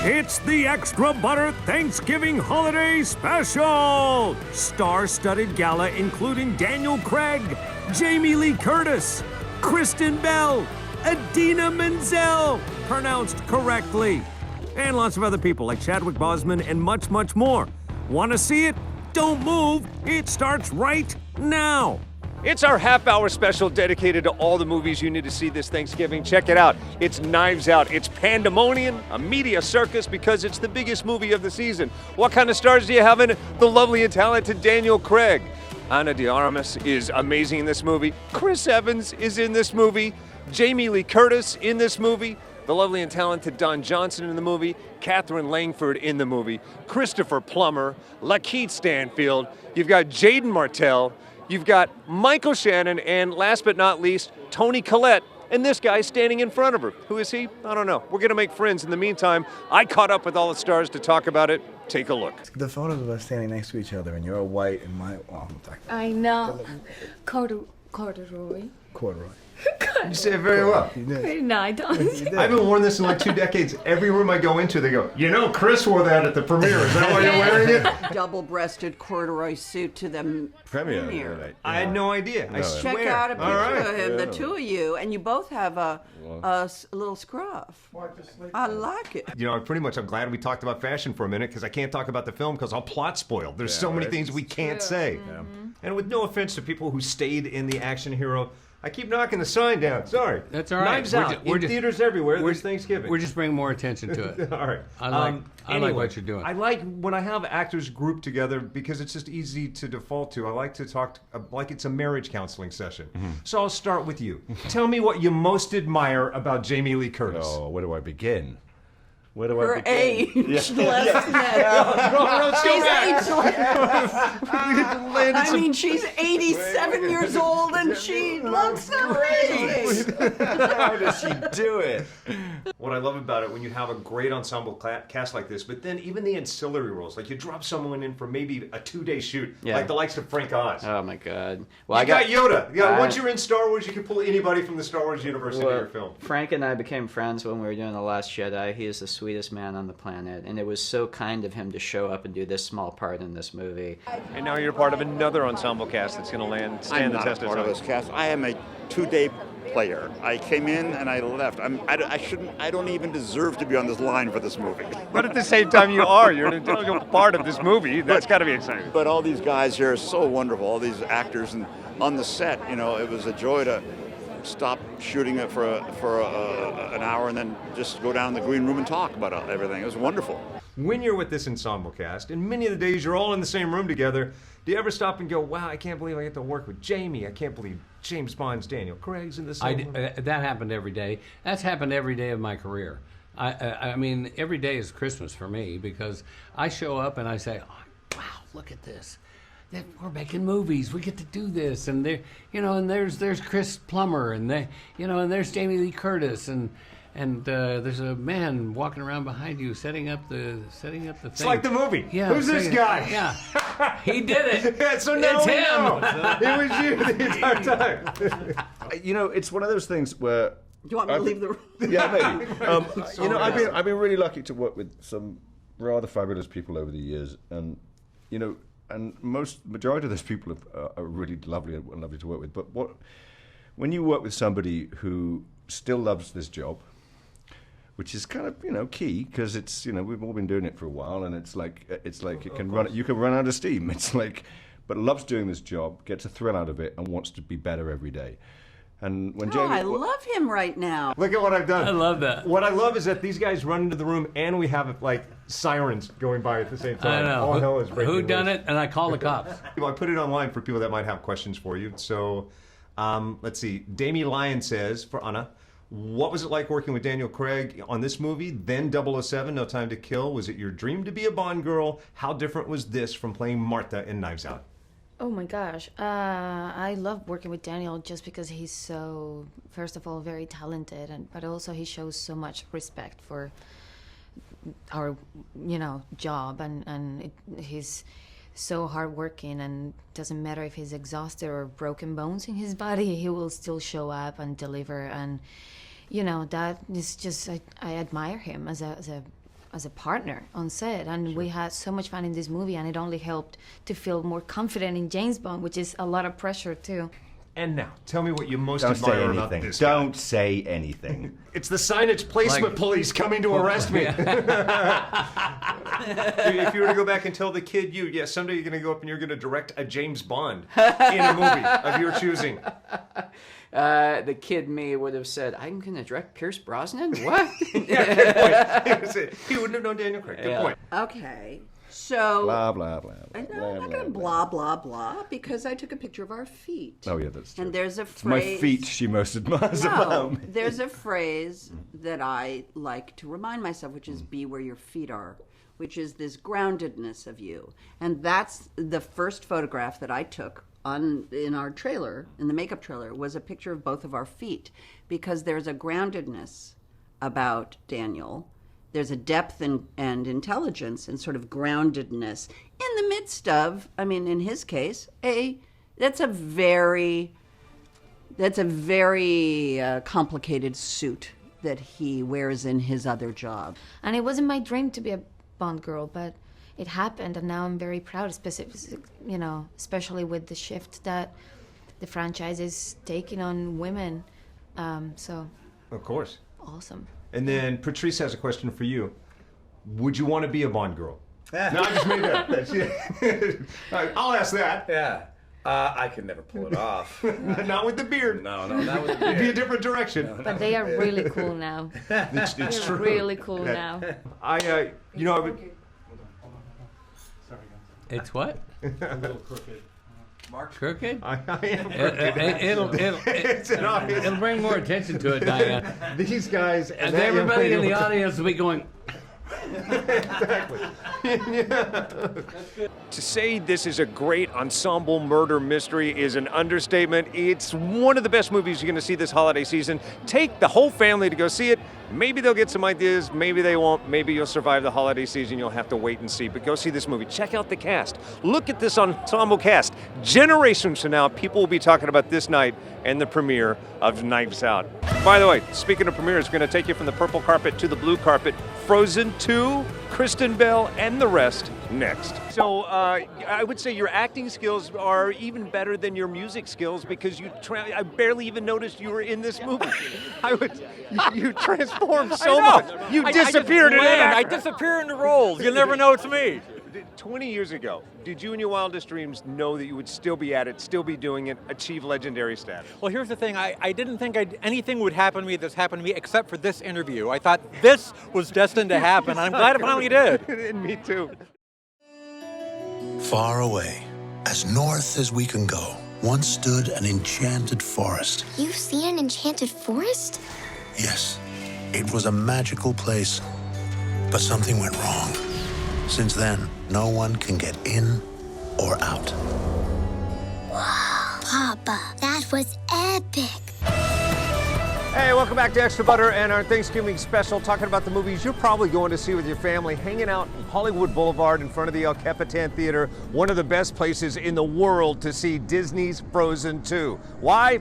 It's the Extra Butter Thanksgiving Holiday Special! Star-studded gala including Daniel Craig, Jamie Lee Curtis, Kristen Bell, Idina Menzel, pronounced correctly, and lots of other people like Chadwick Boseman and much, much more. Want to see it? Don't move. It starts right now. It's our half-hour special dedicated to all the movies you need to see this Thanksgiving. Check it out. It's Knives Out. It's pandemonium, a media circus, because it's the biggest movie of the season. What kind of stars do you have in it? The lovely and talented Daniel Craig. Ana de Armas is amazing in this movie. Chris Evans is in this movie. Jamie Lee Curtis in this movie. The lovely and talented Don Johnson in the movie. Catherine Langford in the movie. Christopher Plummer. Lakeith Stanfield. You've got Jaden Martell. You've got Michael Shannon, and last but not least, Toni Collette, and this guy standing in front of her. Who is he? I don't know. We're going to make friends. In the meantime, I caught up with all the stars to talk about it. Take a look. The photos of us standing next to each other, and you're white and my... Oh, I know. Corduroy. Corduroy. You say it very well. No, I don't. I haven't worn this in like 2 decades. Every room I go into, they go, you know, Chris wore that at the premiere. Is that why you're wearing it? Double-breasted corduroy suit to the premiere. I had no idea. I swear. Check out a picture of him, Yeah. the two of you, and you both have a little scruff. I like it. You know, I'm glad we talked about fashion for a minute, because I can't talk about the film because I'll plot spoil. There's so many things we can't say. Mm-hmm. And with no offense to people who stayed in the action hero, I keep knocking the sign down. Sorry. That's all right. Knives Out in theaters everywhere this Thanksgiving. We're just bringing more attention to it. All right. I like what you're doing. I like when I have actors grouped together because it's just easy to default to. I like to talk like it's a marriage counseling session. So I'll start with you. Tell me what you most admire about Jamie Lee Curtis. Oh, where do I begin? Where do Her I begin? age, less I mean, she's 87 years old and she looks amazing. How does she do it? What I love about it, when you have a great ensemble cast like this, but then even the ancillary roles, like you drop someone in for maybe a 2-day shoot, like the likes of Frank Oz. Oh my God! Well, I got Yoda. Once you're in Star Wars, you can pull anybody from the Star Wars universe into your film. Frank and I became friends when we were doing The Last Jedi. He is the sweetest man on the planet, and it was so kind of him to show up and do this small part in this movie. And now you're part of another ensemble cast that's going to stand the test of time. I'm not part of this cast. I am a 2-day player. I came in and I left. I don't even deserve to be on this line for this movie. But at the same time, you are. You're an integral part of this movie. That's got to be exciting. But all these guys here are so wonderful, all these actors, and on the set, you know, it was a joy to stop shooting it for an hour and then just go down in the green room and talk about everything. It was wonderful. When you're with this ensemble cast, and many of the days you're all in the same room together, do you ever stop and go, wow, I can't believe I get to work with Jamie. I can't believe James Bond's Daniel Craig's in the same room. That happened every day. That's happened every day of my career. I mean, every day is Christmas for me, because I show up and I say, oh, wow, look at this. We're making movies. We get to do this, and there, you know, and there's Chris Plummer, and and there's Jamie Lee Curtis, and there's a man walking around behind you setting up the thing. It's like the movie. Yeah. Who's this guy? Yeah. He did it. Yeah, so now it's we him. know. It was you the entire time. You know, it's one of those things where. Do you want me to leave the room? Yeah, maybe. You know, I've been really lucky to work with some rather fabulous people over the years, and you know. And majority of those people are really lovely and lovely to work with. But when you work with somebody who still loves this job, which is kind of key, because it's we've all been doing it for a while, and it's like you can run out of steam. It's like, but loves doing this job, gets a thrill out of it, and wants to be better every day. And when Jamie, I love him right now. Look at what I've done. I love that. What I love is that these guys run into the room and we have like sirens going by at the same time. I know. All hell is breaking Who done loose. it? And I call the cops. I put it online for people that might have questions for you. So let's see. Damie Lyon says, for Anna, what was it like working with Daniel Craig on this movie, then 007, No Time to Kill? Was it your dream to be a Bond girl? How different was this from playing Martha in Knives Out? Oh my gosh. I love working with Daniel just because he's so, first of all, very talented, but also he shows so much respect for our, job, and he's so hardworking, and doesn't matter if he's exhausted or broken bones in his body, he will still show up and deliver, and that is just, I admire him as a as a partner on set, and we had so much fun in this movie, and it only helped to feel more confident in James Bond, which is a lot of pressure too. And now, tell me what you most Don't say admire about anything. this guy. Don't say anything. It's the signage placement police coming to arrest me. If you were to go back and tell the kid someday you're going to go up and you're going to direct a James Bond in a movie of your choosing. The kid me would have said, I'm going to direct Pierce Brosnan? What? Yeah, good point. He wouldn't have known Daniel Craig. Good point. Okay, so Blah, blah, blah. I know, I'm not going to blah, blah, blah, because I took a picture of our feet. Oh, yeah, that's true. And there's a It's my phrase... feet she most admires No, about me. there's a phrase that I like to remind myself, which is be where your feet are, which is this groundedness of you. And that's the first photograph that I took in our trailer, in the makeup trailer, was a picture of both of our feet, because there's a groundedness about Daniel. There's a depth and intelligence and sort of groundedness in the midst of, I mean, in his case, that's a very complicated suit that he wears in his other job. And it wasn't my dream to be a Bond girl, but it happened, and now I'm very proud, especially with the shift that the franchise is taking on women. So, of course. Awesome. And then Patrice has a question for you. Would you want to be a Bond girl? No, I just made that up. I'll ask that. Yeah. I could never pull it off. Not with the beard. No, not with the beard. It'd be a different direction. But they are really cool now. It's They're true. really cool now. I would... It's what? A little crooked. Mark? Crooked? I am crooked. It'll bring more attention to it, Diane. These guys... And everybody in the audience will be going... Exactly. To say this is a great ensemble murder mystery is an understatement. It's one of the best movies you're going to see this holiday season. Take the whole family to go see it. Maybe they'll get some ideas, maybe they won't. Maybe you'll survive the holiday season. You'll have to wait and see. But go see this movie. Check out the cast. Look at this ensemble cast. Generations from now, people will be talking about this night and the premiere of Knives Out. By the way, speaking of premieres, going to take you from the purple carpet to the blue carpet. Frozen 2, Kristen Bell, and the rest next. So I would say your acting skills are even better than your music skills, because I barely even noticed you were in this movie. You transformed so much. You disappeared in it. I disappear into roles. You'll never know it's me. 20 years ago, did you in your wildest dreams know that you would still be at it, still be doing it, achieve legendary status? Well, here's the thing. I didn't think anything would happen to me that's happened to me except for this interview. I thought this was destined to happen. I'm glad it finally did. And me too. Far away, as north as we can go, once stood an enchanted forest. You've seen an enchanted forest? Yes, it was a magical place, but something went wrong. Since then, no one can get in or out. Wow, Papa, that was epic. Hey, welcome back to Extra Butter and our Thanksgiving special, talking about the movies you're probably going to see with your family, hanging out in Hollywood Boulevard in front of the El Capitan Theater, one of the best places in the world to see Disney's Frozen 2. Why?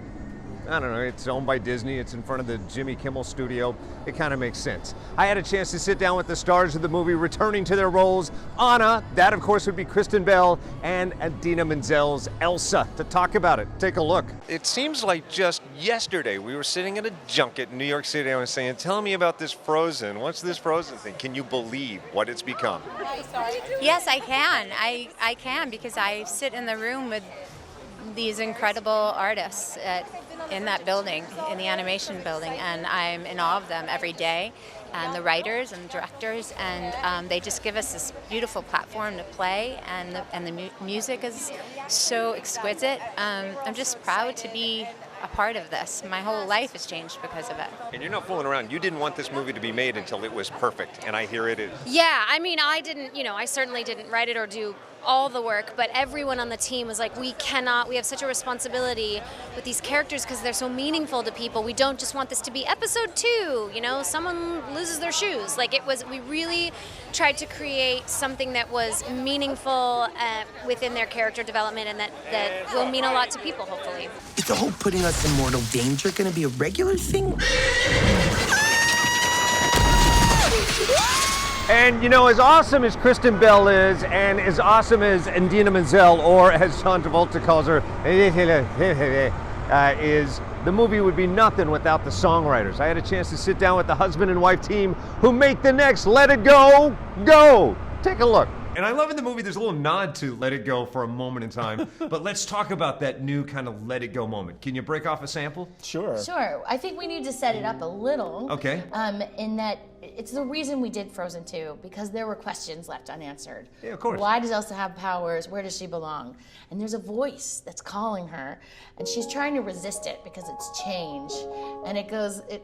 I don't know, it's owned by Disney, it's in front of the Jimmy Kimmel studio. It kind of makes sense. I had a chance to sit down with the stars of the movie returning to their roles. Anna, that of course would be Kristen Bell, and Idina Menzel's Elsa, to talk about it. Take a look. It seems like just yesterday we were sitting at a junket in New York City. I was saying, tell me about this Frozen. What's this Frozen thing? Can you believe what it's become? Yes, I can. I can, because I sit in the room with these incredible artists in that building, in the animation building, and I'm in awe of them every day, and the writers and directors, and they just give us this beautiful platform to play, and the music is so exquisite. I'm just proud to be a part of this. My whole life has changed because of it. And you're not fooling around. You didn't want this movie to be made until it was perfect, and I hear it is. Yeah, I mean, I certainly didn't write it or do all the work, but everyone on the team was like, we have such a responsibility with these characters because they're so meaningful to people. We don't just want this to be episode 2, someone loses their shoes. We really tried to create something that was meaningful within their character development, and that will mean a lot to people, hopefully. Is the whole putting us in mortal danger going to be a regular thing? And you know, as awesome as Kristen Bell is, and as awesome as Idina Menzel, or as John Travolta calls her, is the movie would be nothing without the songwriters. I had a chance to sit down with the husband and wife team who make the next Let It Go, go. Take a look. And I love in the movie, there's a little nod to Let It Go for a moment in time. But let's talk about that new kind of Let It Go moment. Can you break off a sample? Sure. Sure. I think we need to set it up a little. Okay. In that it's the reason we did Frozen 2, because there were questions left unanswered. Yeah, of course. Why does Elsa have powers? Where does she belong? And there's a voice that's calling her, and she's trying to resist it because it's change. And it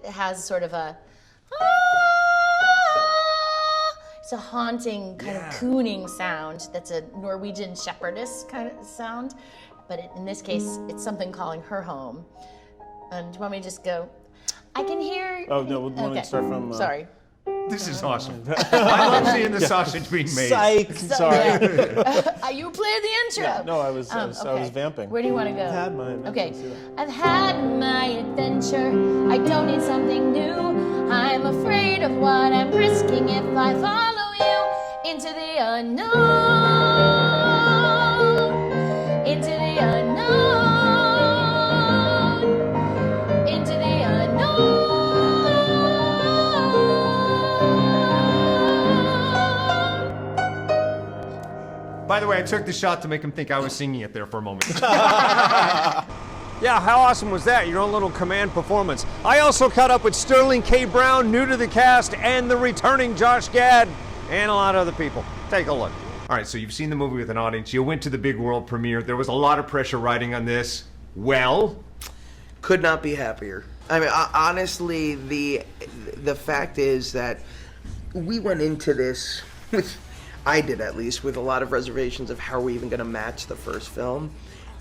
has sort of a, it's a haunting kind of cooning sound that's a Norwegian shepherdess kind of sound. But in this case, it's something calling her home. And do you want me to just go? I can hear. Oh, no, we want to start from. Sorry. This is awesome. I love seeing the sausage being made. Psych. Sorry. You play the intro. Yeah, no, I was vamping. Where do you want to go? I've had my adventure. Okay. I've had my adventure. I don't need something new. I'm afraid of what I'm risking if I follow you into the unknown. Into the unknown. Into the unknown. By the way, I took the shot to make him think I was singing it there for a moment. Yeah, how awesome was that? Your own little command performance. I also caught up with Sterling K. Brown, new to the cast, and the returning Josh Gad, and a lot of other people. Take a look. All right, so you've seen the movie with an audience. You went to the big world premiere. There was a lot of pressure riding on this. Well, Could not be happier. I mean, honestly, the fact is that we went into this with, I did at least, with a lot of reservations of how we're even going to match the first film.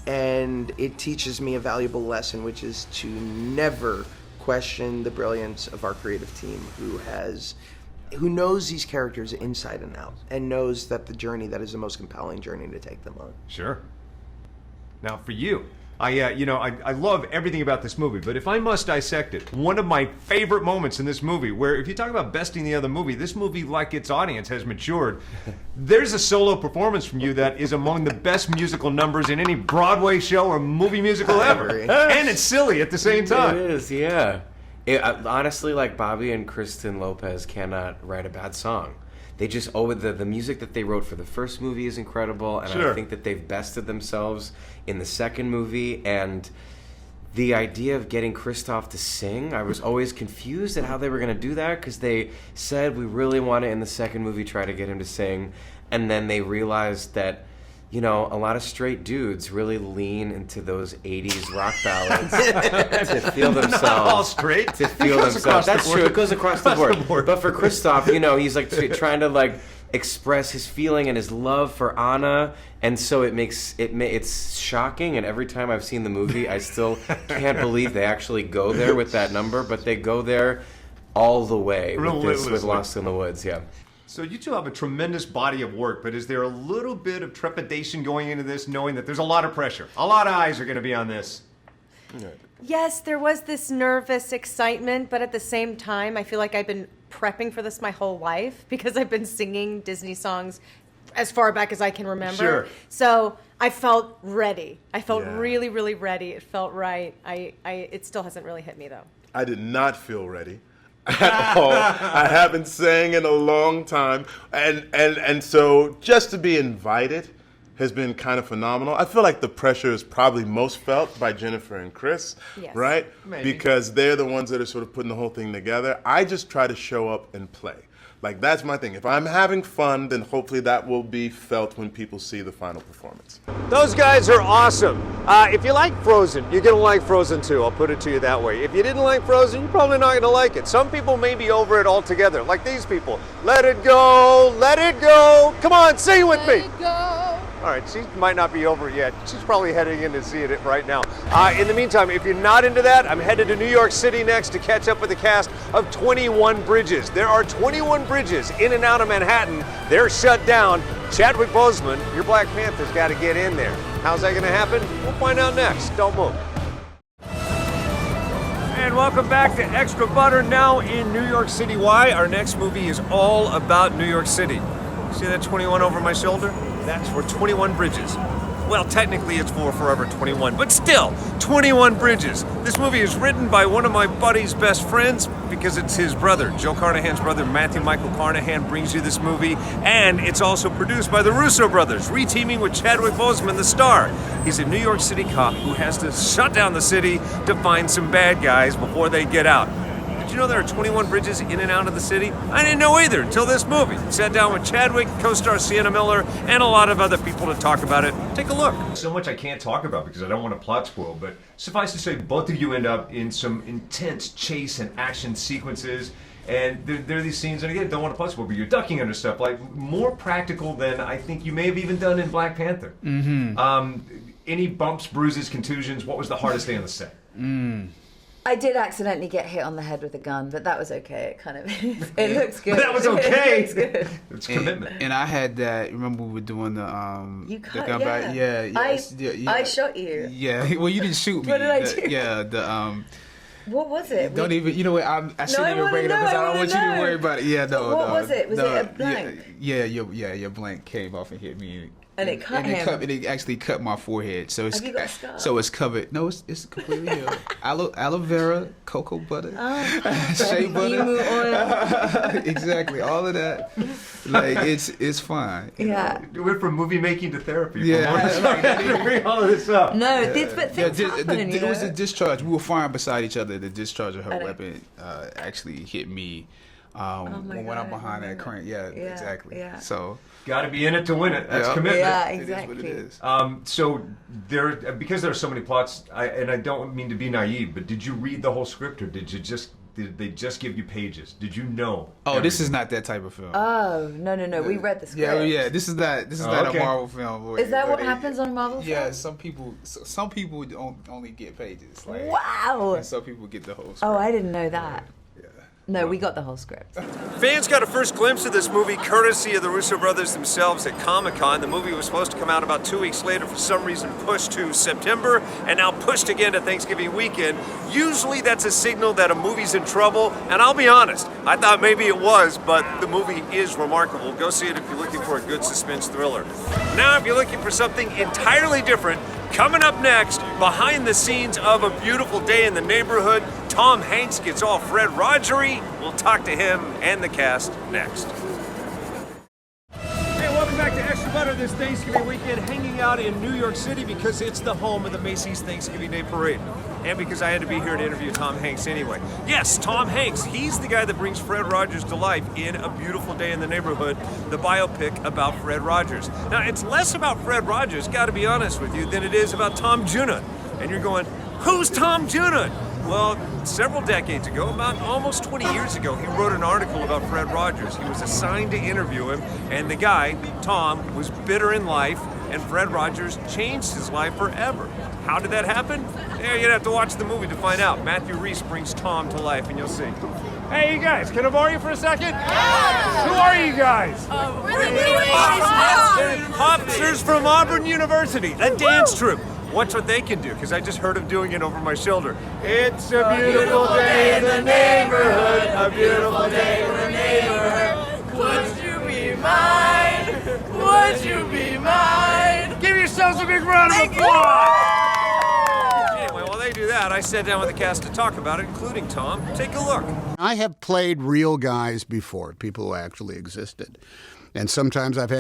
And it teaches me a valuable lesson, which is to never question the brilliance of our creative team who knows these characters inside and out and knows that the journey that is the most compelling journey to take them on. sure. Now, for you, I love everything about this movie, but if I must dissect it, one of my favorite moments in this movie, where if you talk about besting the other movie, this movie, like its audience, has matured. There's a solo performance from you that is among the best musical numbers in any Broadway show or movie musical ever. And it's silly at the same time. It is, yeah. Honestly, like Bobby and Kristen Lopez cannot write a bad song. They just the music that they wrote for the first movie is incredible, and Sure. I think that they've bested themselves in the second movie. And the idea of getting Christoph to sing, I was always confused at how they were going to do that, because they said we really want to in the second movie try to get him to sing, and then they realized that, you know, a lot of straight dudes really lean into those 80s rock ballads to feel themselves. Not all straight. To feel themselves. That's true. It goes across the board. But for Christoph, you know, he's like trying to like express his feeling and his love for Anna, and so it's shocking. And every time I've seen the movie, I still can't believe they actually go there with that number. But they go there all the way with Lost in the Woods. Yeah. So you two have a tremendous body of work, but is there a little bit of trepidation going into this, knowing that there's a lot of pressure? A lot of eyes are going to be on this. Yes, there was this nervous excitement, but at the same time, I feel like I've been prepping for this my whole life because I've been singing Disney songs as far back as I can remember. Sure. So I felt ready. I felt really, really ready. It felt right. It still hasn't really hit me, though. I did not feel ready at all. I haven't sang in a long time, and so just to be invited has been kind of phenomenal. I feel like the pressure is probably most felt by Jennifer and Chris, right? Maybe. Because they're the ones that are sort of putting the whole thing together. I just try to show up and play. Like, that's my thing. If I'm having fun, then hopefully that will be felt when people see the final performance. Those guys are awesome. If you like Frozen, you're going to like Frozen 2. I'll put it to you that way. If you didn't like Frozen, you're probably not going to like it. Some people may be over it altogether, like these people. Let it go, let it go. Come on, sing with me. Let it go. All right, she might not be over it yet. She's probably heading in to see it right now. In the meantime, if you're not into that, I'm headed to New York City next to catch up with the cast of 21 Bridges. There are 21 bridges in and out of Manhattan. They're shut down. Chadwick Boseman, your Black Panther's got to get in there. How's that going to happen? We'll find out next. Don't move. And welcome back to Extra Butter, now in New York City. Why? Our next movie is all about New York City. See that 21 over my shoulder? That's for 21 bridges. Well, technically it's for Forever 21, but still, 21 bridges. This movie is written by one of my buddy's best friends because it's his brother. Joe Carnahan's brother, Matthew Michael Carnahan, brings you this movie. And it's also produced by the Russo brothers, reteaming with Chadwick Boseman, the star. He's a New York City cop who has to shut down the city to find some bad guys before they get out. Did you know there are 21 bridges in and out of the city? I didn't know either until this movie. Sat down with Chadwick, co-star Sienna Miller, and a lot of other people to talk about it. Take a look. So much I can't talk about because I don't want to plot spoil, but suffice to say, both of you end up in some intense chase and action sequences. And there are these scenes, and again, don't want to plot spoil, but you're ducking under stuff, like more practical than I think you may have even done in Black Panther. Any bumps, bruises, contusions? What was the hardest day on the set? I did accidentally get hit on the head with a gun, but that was okay. It kind of, it looks good. That was okay. It looks good. It's commitment. And I had that. Remember we were doing the You cut, the gun yeah. back. Yeah. I shot you. Yeah. Well, you didn't shoot me. What did I do? Yeah. What was it? Don't even. You know what? I shouldn't even bring it up because I don't want you to worry about it. Yeah. No. What was it? Was it a blank? Yeah. Your blank came off and hit me. And it cut him. It actually cut my forehead. So it's Have you got a scar? so it's covered. No, it's completely healed. Aloe vera, cocoa butter, Oh, shea butter, emu oil. exactly, all of that. Like it's fine. Yeah. You went from movie making to therapy. Yeah. Bring all of this up. No, but things happen. It was a discharge. We were fine beside each other. The discharge of her I know. weapon actually hit me when God, I'm behind that crane. Yeah, exactly. Yeah. So. Got to be in it to win it. That's commitment. Yeah, It exactly. is what it is. So because there are so many plots, and I don't mean to be naive, but did you read the whole script, or did they just give you pages? Did you know? Oh, this is not that type of film. Oh, no. We read the script. Yeah. This is not okay. a Marvel film. Is that what happens on a Marvel film? Yeah, some people only get pages. Like, Wow. And some people get the whole script. Oh, I didn't know that. No, we got the whole script. Fans got a first glimpse of this movie courtesy of the Russo brothers themselves at Comic-Con. The movie was supposed to come out about 2 weeks later, for some reason pushed to September, and now pushed again to Thanksgiving weekend. Usually that's a signal that a movie's in trouble, and I'll be honest, I thought maybe it was, but the movie is remarkable. Go see it if you're looking for a good suspense thriller. Now, if you're looking for something entirely different, coming up next, behind the scenes of A Beautiful Day in the Neighborhood, Tom Hanks gets all Fred Rogery. We'll talk to him and the cast next. Hey, welcome back to Extra Butter this Thanksgiving weekend, hanging out in New York City because it's the home of the Macy's Thanksgiving Day Parade. And because I had to be here to interview Tom Hanks anyway. Yes, Tom Hanks, he's the guy that brings Fred Rogers to life in A Beautiful Day in the Neighborhood, the biopic about Fred Rogers. Now, it's less about Fred Rogers, gotta be honest with you, than it is about Tom Junod. And you're going, who's Tom Junod? Well, several decades ago, about almost 20 years ago, he wrote an article about Fred Rogers. He was assigned to interview him, and the guy, Tom, was bitter in life, and Fred Rogers changed his life forever. How did that happen? Yeah, you'd have to watch the movie to find out. Matthew Rhys brings Tom to life, and you'll see. Hey, you guys, can I borrow you for a second? Yeah. Who are you guys? They're Popsters from Auburn University, a dance troupe. Watch what they can do, because I just heard them doing it over my shoulder. It's a beautiful day in the neighborhood, a beautiful day in the neighborhood. Would you be mine? Would you be mine? Give yourselves a big round of applause! Anyway, while they do that, I sat down with the cast to talk about it, including Tom. Take a look. I have played real guys before, people who actually existed. And sometimes I've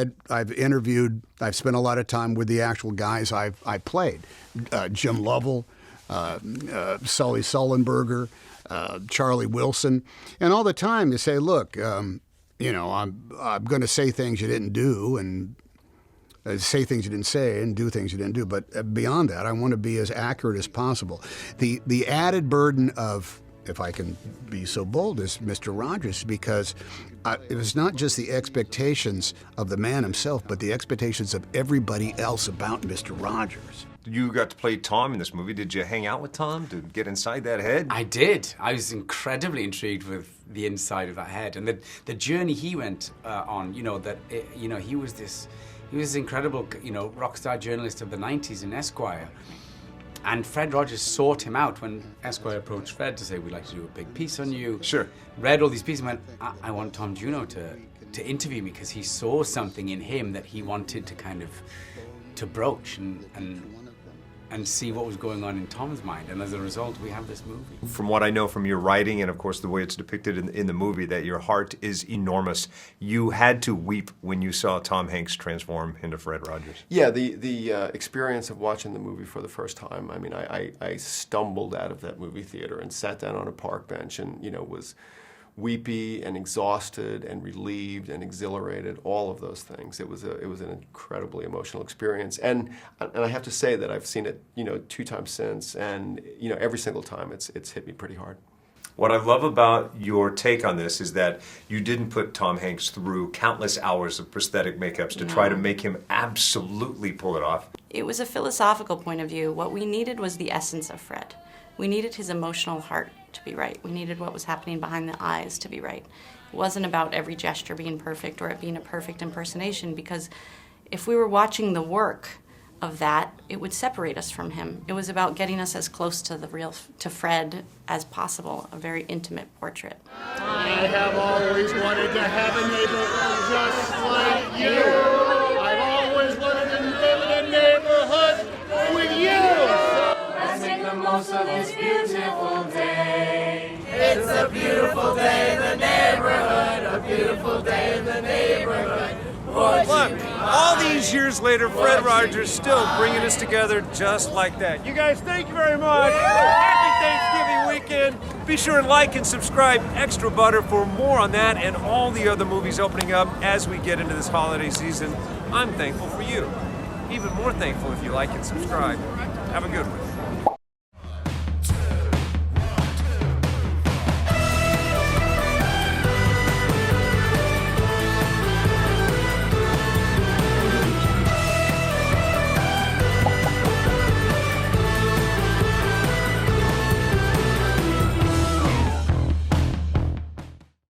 spent a lot of time with the actual guys I played. Jim Lovell, Sully Sullenberger, Charlie Wilson. And all the time you say, look, I'm going to say things you didn't do and say things you didn't say and do things you didn't do. But beyond that, I want to be as accurate as possible. The added burden of, if I can be so bold, as Mr. Rogers, because it was not just the expectations of the man himself, but the expectations of everybody else about Mr. Rogers. You got to play Tom in this movie. Did you hang out with Tom to get inside that head? I did. I was incredibly intrigued with the inside of that head and the journey he went on. He was this incredible, rock star journalist of the '90s in Esquire. And Fred Rogers sought him out when Esquire approached Fred to say, we'd like to do a big piece on you. Sure. Read all these pieces and went, I want Tom Junod to interview me because he saw something in him that he wanted to kind of to broach and see what was going on in Tom's mind. And as a result, we have this movie. From what I know from your writing and, of course, the way it's depicted in the movie, that your heart is enormous. You had to weep when you saw Tom Hanks transform into Fred Rogers. Yeah, the experience of watching the movie for the first time, I mean, I stumbled out of that movie theater and sat down on a park bench and, you know, was weepy and exhausted and relieved and exhilarated, all of those things. It was an incredibly emotional experience, and I have to say that I've seen it, you know, 2 times since, and you know, every single time it's hit me pretty hard. What I love about your take on this is that you didn't put Tom Hanks through countless hours of prosthetic makeups to try to make him absolutely pull it off. It was a philosophical point of view. What we needed was the essence of Fred. We needed his emotional heart to be right. We needed what was happening behind the eyes to be right. It wasn't about every gesture being perfect or it being a perfect impersonation, because if we were watching the work of that, it would separate us from him. It was about getting us as close to to Fred as possible, a very intimate portrait. I have always wanted to have a neighbor just like you. I've always wanted to live in a neighborhood with you. Let's make the most of this beautiful day. It's a beautiful day in the neighborhood, a beautiful day in the neighborhood. Look, all these years later, Fred Rogers still bringing us together just like that. You guys, thank you very much. Happy Thanksgiving weekend. Be sure and like and subscribe Extra Butter for more on that and all the other movies opening up as we get into this holiday season. I'm thankful for you. Even more thankful if you like and subscribe. Have a good one.